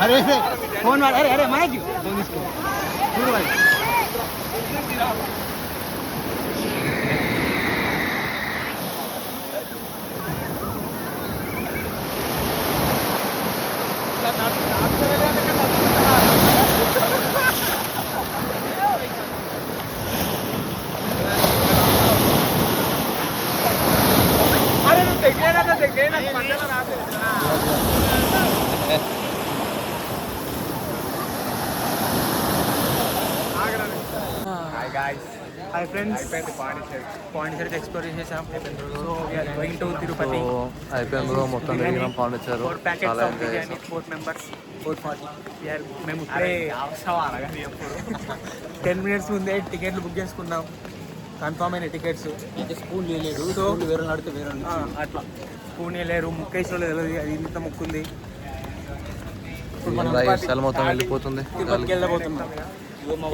अरे फोन वाला अरे अरे माइक फोन इसको छोड़ भाई Hi friends, Pondicherry exploration చేసాం. So we are going to Tirupati. అయిపోయింది మొత్తం తిరిగినాం Pondicherry. 4 packets of biryani, 4 members, 440. We are మేము ఇప్పుడే 10 minutes ముందే టికెట్లు బుక్ చేసుకున్నాం. కన్ఫర్మ్ అయిన టికెట్స్. అంటే స్కూల్ లేదు. సో వేరే నడితే వేరే అట్లా స్కూల్ లేరు ముక్కేశ్వర్లో తెలియదు అది ఇంత ముక్కుంది. ఇప్పుడు మనం మొత్తం వెళ్ళిపోతుంది. తిరుపతికి వెళ్ళబోతున్నాం.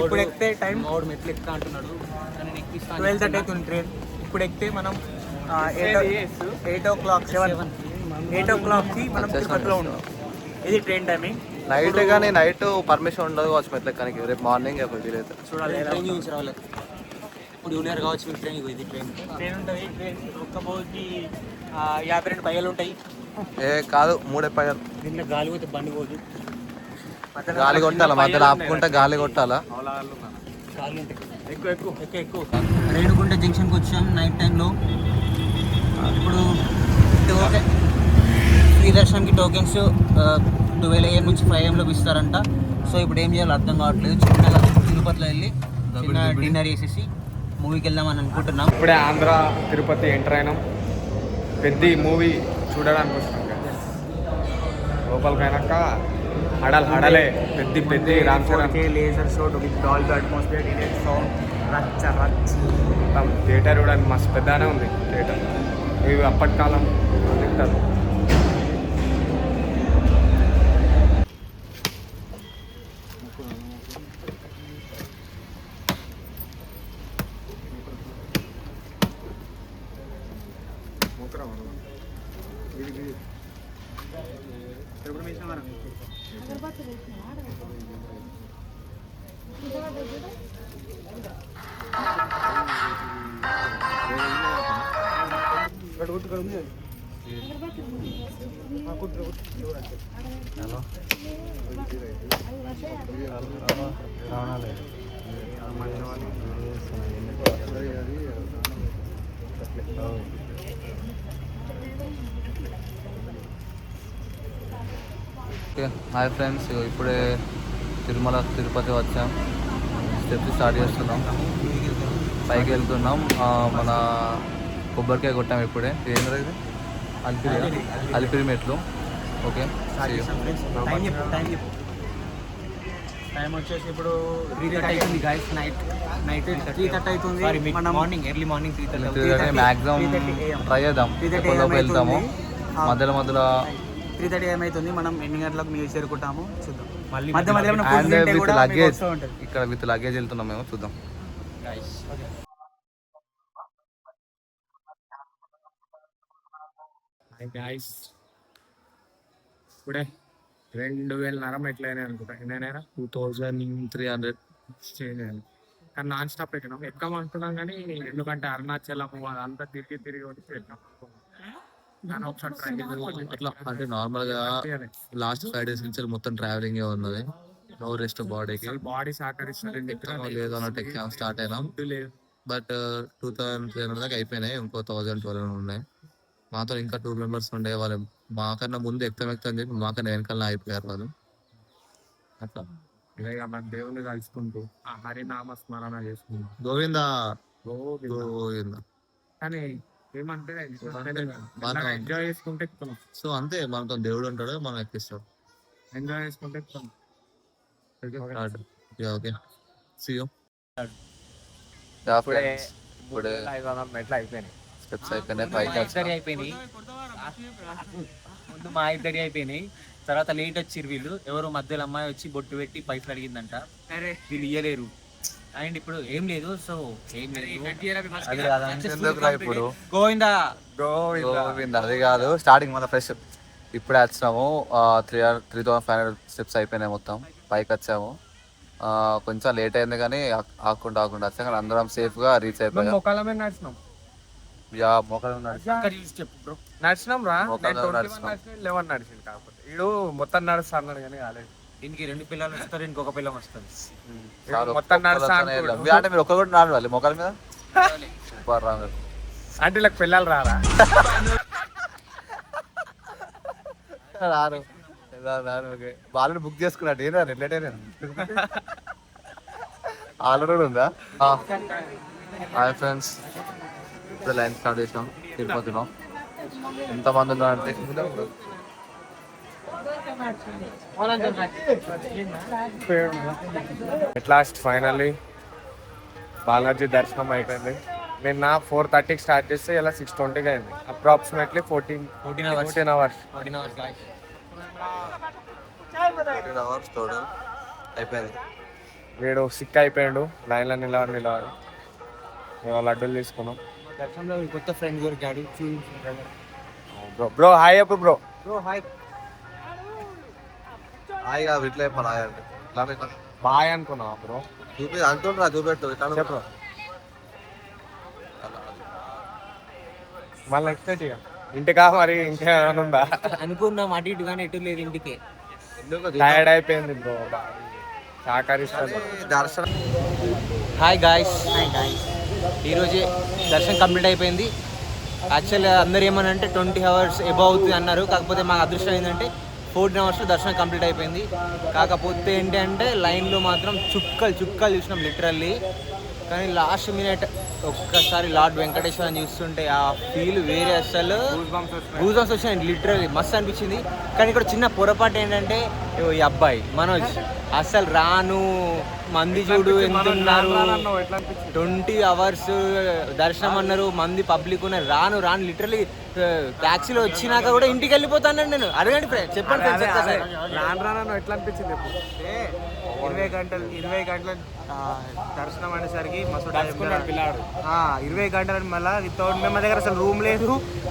ఇప్పుడు ఎక్కితే టైం మెట్లు ఎక్క అంటున్నాడు 12:30 అవుతుంది ట్రైన్. ఇప్పుడు ఎక్కితే మనం 8 o'clockకి మనం తిరుపతిలో ఉంటాం. ఇది ట్రైన్ టైమింగ్. నైట్ కానీ నైట్ పర్మిషన్ ఉండదు కావచ్చు మెట్లు ఎక్కడానికి. రేపు మార్నింగ్ వీలైతే చూడాలి. ట్రైన్ చూసి రావాలి. ఇప్పుడు జూనియర్ కావచ్చు మీకు ట్రైన్ ఇది ట్రైన్ ఉంటుంది. ట్రైన్ ఒక్క బోకి 52 పైలు ఉంటాయి. కాదు 3 పైలు. నిన్న గాలి పోతే బండి పోదు. గాలి కొట్టాలా మధ్యలో ఆపుకుంటే గాలి కొట్టాలా. ఎక్కువ రేణుగుంట జంక్షన్కి వచ్చాం నైట్ టైంలో. ఇప్పుడు ఫ్రీ దర్శనంకి టోకెన్స్ 12 AM నుంచి 5 AM ఇస్తారంట. సో ఇప్పుడు ఏం చేయాలో అర్థం కావట్లేదు. చిన్నగా తిరుపతిలో వెళ్ళి చిన్న డిన్నర్ చేసేసి మూవీకి వెళ్దామని అనుకుంటున్నాం. ఇప్పుడే ఆంధ్ర తిరుపతి ఎంటర్ అయినాం. పెద్ద మూవీ చూడడానికి వస్తాం. లోపలికి అయినాక హడలే పెద్ద Ram Charan laser show with Dolby atmosphere డినెట్ సౌండ్ రచ్చ థియేటర్ కూడా మస్తు పెద్దగానే ఉంది థియేటర్. ఇవి అప్పటి కాలం తింటారు. హాయ్ ఫ్రెండ్స్, ఇప్పుడే తిరుపతి వచ్చాం. స్టెప్స్ స్టార్ట్ చేస్తున్నాం. పైకి వెళ్తున్నాం. మన కొబ్బరికాయ కొట్టాం ఇప్పుడే. ఏంద్రా ఇది? అలిపిరి మెట్లు. ఓకే టైం వచ్చేసి ఇప్పుడు 3:30 అవుతుంది గైస్. నైట్ 3:30 అవుతుంది. Morning early morning 3:30. Maximum try చేద్దాం. వెళ్తాము మధ్యలో 3:30 ఏమవుతుంది. మనం ఎన్ని గంటలకు మీరు చేరుకుంటాము చూద్దాం. ఇక్కడ విత్ లగేజ్ వెళ్తున్నాం మేము. చూద్దాం. ఇప్పుడే 2,000 ఎట్లయినా అనుకుంటా. ఎన్నైనా 2,300 కానీ నాన్ స్టాప్ ఎక్కినాం. ఎక్కమంటున్నాం కానీ ఎందుకంటే అరుణాచలం అదంతా తిరిగి వచ్చి పెట్టినాం. అట్లా అంటే నార్మల్ గా లాస్ట్ 5 days నుంచి మొత్తం ట్రావెలింగ్ ఉన్నది. నో రెస్ట్ బాడీకి. బాడీ సహకరిస్తుంది లేదు అన్నట్టు ఎగ్జామ్ స్టార్ట్ అయినాం. బట్ 2,300 దాకా అయిపోయినాయి. ఇంకో 1,012 ఉన్నాయి. మాతో ఇంకా 2 members ఉండే. వాళ్ళు మాకన్నా ముందు ఎక్కుతాం అని చెప్పి మాకన్నా వెనకాల అయిపోయారు వాళ్ళు. అట్లా మన దేవుని కలుసుకుంటూ హరినామ స్మరణ చేసుకుంటాం. గోవిందా గోవిందా. కానీ ఏమంటే ఎంజాయ్ చేసుకుంటే ఎక్కుతాం. సో అంతే, మనతో దేవుడు ఉంటాడు, మనం ఎక్కిస్తాం. ఎంజాయ్ చేసుకుంటే ఎక్కుతాం. Okay see you. ఇప్పుడే 500 మెట్లు అయిపోయినాయి. స్టెప్స్ అయిపోయినాయి. ముందు మా ఇద్దరి అయిపోయినాయి. తర్వాత లేట్ వచ్చిర్రు వీళ్ళు. ఎవరు మధ్యలో అమ్మాయి వచ్చి బొట్టు పెట్టి పైసలు అడిగిందంట. వీళ్ళు ఇయ్యలేరు. అండ్ ఇప్పుడు ఏం లేదు. సో ఏం లేదు. ఇప్పుడు గోవిందా గోవిందా అది కాదు. స్టార్టింగ్ మన ఫ్రెష్ ఇప్పుడే వచ్చినాము. 3,500 స్టెప్స్ అయిపోయినాయి మొత్తం. పైకి వచ్చాము. కొంచెం లేట్ అయింది కానీ ఆకుండా వచ్చాం కానీ అందరం సేఫ్గా రీచ్ అయిపోయాం. మొక్కల మీద నడిచినాం. యా మోకాలు నడిచినాం రా. మోకాలు 11 నడిచింది. కాకపోతే వీడు మొత్తం నడుస్తా అన్నాడు కానీ కాలేదు. దీనికి 2 పిల్లలు వస్తారు, ఇంకొక పిల్లం వస్తుంది. మొత్తం నడుస్తా అంటే మీరు ఒక్కరు నడవాలి మోకాల మీద. సూపర్ రా మీరు. అంటే వీళ్ళకి పిల్లలు రారా? రాను ఆల్రెడీ బుక్ చేసుకున్నాడు. ఏనా రిలేట్ అయినా ఆల్రెడీ ఉందా? హాయ్ ఫ్రెండ్స్, ఇప్పుడు లైన్ స్టార్ట్ చేసాం తిరుపతిలో. ఎంతమంది ఉన్నారంటే ఎట్ లాస్ట్ ఫైనల్లీ బాలాజీ దర్శనం అయిపోయింది. నిన్న 4:30కి స్టార్ట్ చేస్తే ఇలా 6:20కి అయింది. Approximately 14 hours. 14 అవర్స్ టోటల్ అయిపోయింది. వీడు సిక్ అయిపోయాడు. లైన్లో నిలబడి మేము లడ్డూలు తీసుకున్నాం. దర్శనంలో కొత్త ఫ్రెండ్ దొరికాడు. బ్రో హాయ్ అప్పుడు బ్రో. హాయిగా ఇట్లా చెప్పాలి. హాయ్ అంటే ఇట్లా బాయ్ అనుకున్నావా బ్రో? అంటుండ్రా చూపెట్టు ఇట్లా చెప్పు. మళ్ళీ నెక్స్ట్ ఇక ఇంటికా మరి ఇంకేమైనా ఉందా? అనుకున్నాం అటు ఇటు కానీ ఎటు లేదు ఇంటికి. టైర్డ్ అయిపోయింది బ్రో. సహకరిస్తాను. దర్శనం. హాయ్ గాయ్స్, ఈరోజే దర్శనం కంప్లీట్ అయిపోయింది. యాక్చువల్లీ అందరు ఏమనంటే 20 అవర్స్ ఎబవ్ అవుతుంది అన్నారు. కాకపోతే మాకు అదృష్టం ఏంటంటే 14 అవర్స్లో దర్శనం కంప్లీట్ అయిపోయింది. కాకపోతే ఏంటంటే లైన్లో మాత్రం చుక్కలు చూసినాం లిటరల్లీ. కానీ లాస్ట్ మినిట్ ఒక్కసారి లార్డ్ వెంకటేశ్వరని చూస్తుంటే ఆ ఫీల్ వేరే. అసలు గూస్ బంప్స్ వచ్చినాయి లిటరల్లీ, మస్తు అనిపించింది. కానీ ఇక్కడ చిన్న పొరపాటు ఏంటంటే ఈ అబ్బాయి మనోజ్ అసలు రాను మంది చూడు ఎంత ఉన్నారు. 20 అవర్స్ దర్శనం అన్నారు, మంది పబ్లిక్ ఉన్నారు. రాను లిటరల్లీ ట్యాక్సీలో వచ్చినాక కూడా ఇంటికి వెళ్ళిపోతాను నేను. అడగండి చెప్పండి. రాను ఎట్లా అనిపించింది? 20 గంటల దర్శనం అనేసరికి మస్తు పిల్లాడు 20 గంటలు మళ్ళీ వితౌట్ మేము దగ్గర అసలు రూమ్ లేదు,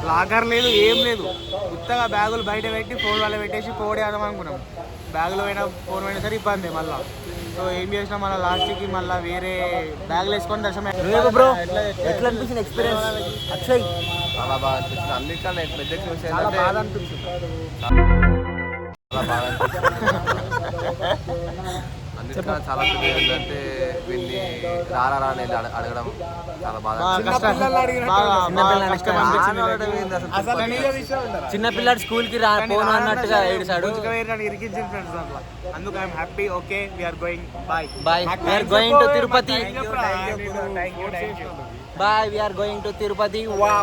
లాకర్ లేదు, ఏం లేదు. కొత్తగా బ్యాగులు బయట పెట్టి ఫోన్ వాళ్ళ పెట్టేసి పోడేద్దాం అనుకున్నాం. బ్యాగులు పోయినా ఫోన్ పోయినా సరే ఇబ్బంది మళ్ళీ. సో ఏం చేసినా మళ్ళీ లాస్ట్కి మళ్ళీ వేరే బ్యాగులు వేసుకొని దర్శనం. బ్రో ఎట్లా అనిపించింది ఎక్స్పీరియన్స్? అక్షయ్ చాలా బాగా అనిపించింది. అన్నిటికన్నా పెద్ద చూసి చాలా బాగా అనిపించింది. అన్నిటికన్నా చాలా పెద్ద ఏంటంటే వీళ్ళని రారా అనేది అడగడం చాలా బాగా చిన్నపిల్లాడు స్కూల్ కి పోను అన్నట్టుగా ఏడుసాడు. అందుకు I'm happy. Okay we're going. Bye we're going to Tirupati. Bye we're going to Tirupati.